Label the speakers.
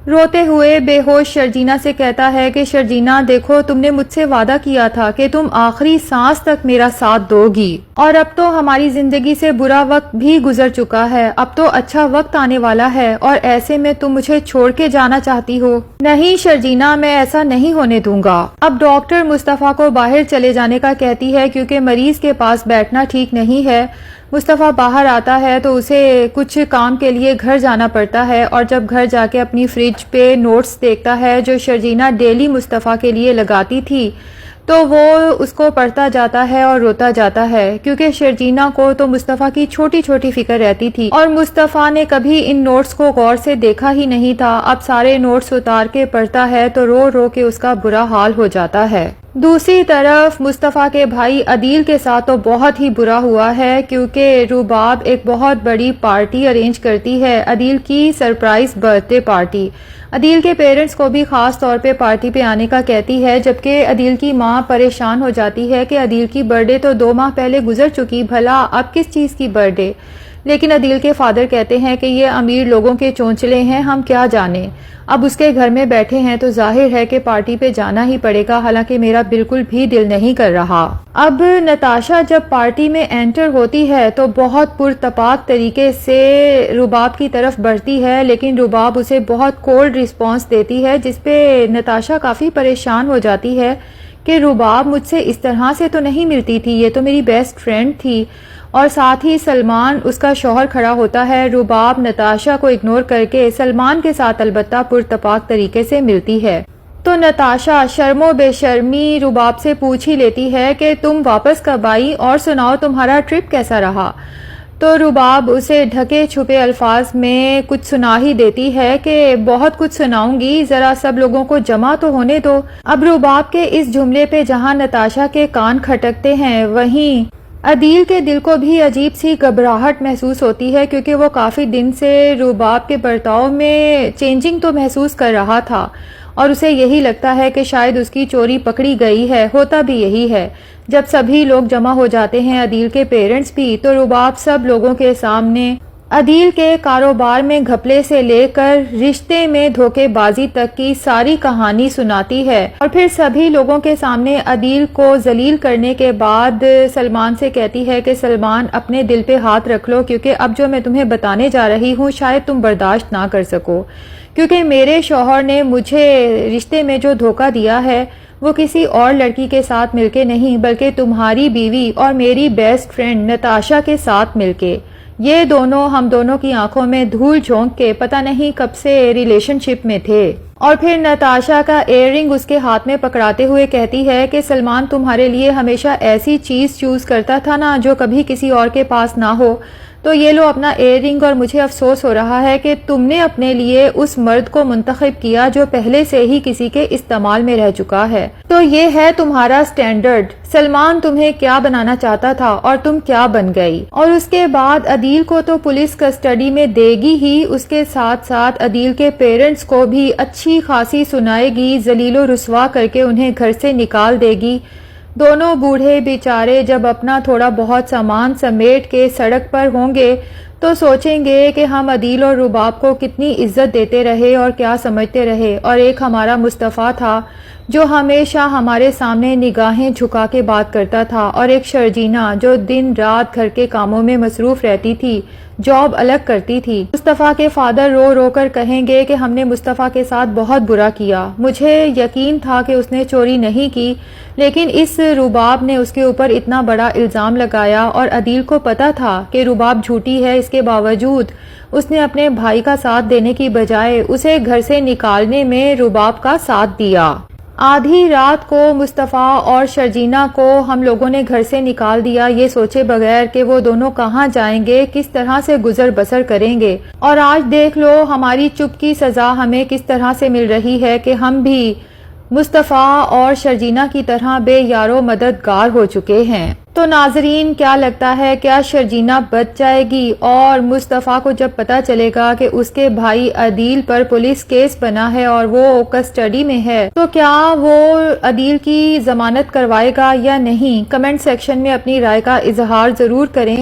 Speaker 1: روتے ہوئے بے ہوش شرجینا سے کہتا ہے کہ شرجینا دیکھو، تم نے مجھ سے وعدہ کیا تھا کہ تم آخری سانس تک میرا ساتھ دو گی، اور اب تو ہماری زندگی سے برا وقت بھی گزر چکا ہے، اب تو اچھا وقت آنے والا ہے، اور ایسے میں تم مجھے چھوڑ کے جانا چاہتی ہو؟ نہیں شرجینا، میں ایسا نہیں ہونے دوں گا۔ اب ڈاکٹر مصطفیٰ کو باہر چلے جانے کا کہتی ہے کیونکہ مریض کے پاس بیٹھنا ٹھیک نہیں ہے۔ مصطفیٰ باہر آتا ہے تو اسے کچھ کام کے لیے گھر جانا پڑتا ہے، اور جب گھر جا کے اپنی فریج پہ نوٹس دیکھتا ہے جو شرجینا ڈیلی مصطفیٰ کے لیے لگاتی تھی، تو وہ اس کو پڑھتا جاتا ہے اور روتا جاتا ہے، کیونکہ شرجینا کو تو مصطفیٰ کی چھوٹی چھوٹی فکر رہتی تھی اور مصطفیٰ نے کبھی ان نوٹس کو غور سے دیکھا ہی نہیں تھا۔ اب سارے نوٹس اتار کے پڑھتا ہے تو رو رو کے اس کا برا حال ہو جاتا ہے۔ دوسری طرف مصطفیٰ کے بھائی عدیل کے ساتھ تو بہت ہی برا ہوا ہے، کیونکہ رباب ایک بہت بڑی پارٹی ارینج کرتی ہے، عدیل کی سرپرائز برتھ ڈے پارٹی۔ عدیل کے پیرنٹس کو بھی خاص طور پہ پارٹی پہ آنے کا کہتی ہے، جبکہ عدیل کی ماں پریشان ہو جاتی ہے کہ عدیل کی برتھ ڈے تو 2 ماہ پہلے گزر چکی، بھلا اب کس چیز کی برتھ ڈے؟ لیکن عدیل کے فادر کہتے ہیں کہ یہ امیر لوگوں کے چونچلے ہیں، ہم کیا جانیں، اب اس کے گھر میں بیٹھے ہیں تو ظاہر ہے کہ پارٹی پہ جانا ہی پڑے گا، حالانکہ میرا بالکل بھی دل نہیں کر رہا۔ اب نتاشا جب پارٹی میں انٹر ہوتی ہے تو بہت پرتپاک طریقے سے رباب کی طرف بڑھتی ہے، لیکن رباب اسے بہت کولڈ رسپانس دیتی ہے، جس پہ نتاشا کافی پریشان ہو جاتی ہے کہ رباب مجھ سے اس طرح سے تو نہیں ملتی تھی، یہ تو میری بیسٹ فرینڈ تھی۔ اور ساتھ ہی سلمان اس کا شوہر کھڑا ہوتا ہے۔ رباب نتاشا کو اگنور کر کے سلمان کے ساتھ البتہ پرتپاک طریقے سے ملتی ہے، تو نتاشا شرم و بے شرمی رباب سے پوچھ ہی لیتی ہے کہ تم واپس کب آئی، اور سناؤ تمہارا ٹرپ کیسا رہا؟ تو رباب اسے ڈھکے چھپے الفاظ میں کچھ سنا ہی دیتی ہے کہ بہت کچھ سناؤں گی، ذرا سب لوگوں کو جمع تو ہونے دو۔ اب رباب کے اس جملے پہ جہاں نتاشا کے کان کھٹکتے ہیں، وہیں عدیل کے دل کو بھی عجیب سی گھبراہٹ محسوس ہوتی ہے، کیونکہ وہ کافی دن سے رباب کے برتاؤ میں چینجنگ تو محسوس کر رہا تھا، اور اسے یہی لگتا ہے کہ شاید اس کی چوری پکڑی گئی ہے۔ ہوتا بھی یہی ہے، جب سبھی لوگ جمع ہو جاتے ہیں، عدیل کے پیرنٹس بھی، تو رباب سب لوگوں کے سامنے عدیل کے کاروبار میں گھپلے سے لے کر رشتے میں دھوکے بازی تک کی ساری کہانی سناتی ہے، اور پھر سبھی لوگوں کے سامنے عدیل کو ذلیل کرنے کے بعد سلمان سے کہتی ہے کہ سلمان اپنے دل پہ ہاتھ رکھ لو، کیونکہ اب جو میں تمہیں بتانے جا رہی ہوں شاید تم برداشت نہ کر سکو، کیونکہ میرے شوہر نے مجھے رشتے میں جو دھوکہ دیا ہے وہ کسی اور لڑکی کے ساتھ مل کے نہیں، بلکہ تمہاری بیوی اور میری بیسٹ فرینڈ نتاشا کے ساتھ مل کے۔ یہ دونوں ہم دونوں کی آنکھوں میں دھول جھونک کے پتہ نہیں کب سے ریلیشن شپ میں تھے۔ اور پھر نتاشا کا ایئر رنگ اس کے ہاتھ میں پکڑاتے ہوئے کہتی ہے کہ سلمان تمہارے لیے ہمیشہ ایسی چیز چوز کرتا تھا نا جو کبھی کسی اور کے پاس نہ ہو، تو یہ لو اپنا ایئر رنگ، اور مجھے افسوس ہو رہا ہے کہ تم نے اپنے لیے اس مرد کو منتخب کیا جو پہلے سے ہی کسی کے استعمال میں رہ چکا ہے۔ تو یہ ہے تمہارا سٹینڈرڈ، سلمان تمہیں کیا بنانا چاہتا تھا اور تم کیا بن گئی۔ اور اس کے بعد عدیل کو تو پولیس کسٹڈی میں دے گی ہی، اس کے ساتھ ساتھ عدیل کے پیرنٹس کو بھی اچھی خاصی سنائے گی، ذلیل و رسوا کر کے انہیں گھر سے نکال دے گی۔ دونوں بوڑھے بیچارے جب اپنا تھوڑا بہت سامان سمیٹ کے سڑک پر ہوں گے تو سوچیں گے کہ ہم عدیل اور رباب کو کتنی عزت دیتے رہے اور کیا سمجھتے رہے، اور ایک ہمارا مصطفیٰ تھا جو ہمیشہ ہمارے سامنے نگاہیں جھکا کے بات کرتا تھا، اور ایک شرجینا جو دن رات گھر کے کاموں میں مصروف رہتی تھی، جاب الگ کرتی تھی۔ مصطفیٰ کے فادر رو رو کر کہیں گے کہ ہم نے مصطفیٰ کے ساتھ بہت برا کیا، مجھے یقین تھا کہ اس نے چوری نہیں کی، لیکن اس رباب نے اس کے اوپر اتنا بڑا الزام لگایا، اور عدیل کو پتا تھا کہ رباب جھوٹی ہے، اس کے باوجود اس نے اپنے بھائی کا ساتھ دینے کی بجائے اسے گھر سے نکالنے میں رباب کا ساتھ دیا۔ آدھی رات کو مصطفیٰ اور شرجینا کو ہم لوگوں نے گھر سے نکال دیا، یہ سوچے بغیر کہ وہ دونوں کہاں جائیں گے، کس طرح سے گزر بسر کریں گے، اور آج دیکھ لو ہماری چپ کی سزا ہمیں کس طرح سے مل رہی ہے کہ ہم بھی مصطفیٰ اور شرجینا کی طرح بے یارو مددگار ہو چکے ہیں۔ تو ناظرین کیا لگتا ہے، کیا شرجینا بچ جائے گی؟ اور مصطفیٰ کو جب پتا چلے گا کہ اس کے بھائی عدیل پر پولیس کیس بنا ہے اور وہ کسٹڈی میں ہے، تو کیا وہ عدیل کی ضمانت کروائے گا یا نہیں؟ کمنٹ سیکشن میں اپنی رائے کا اظہار ضرور کریں۔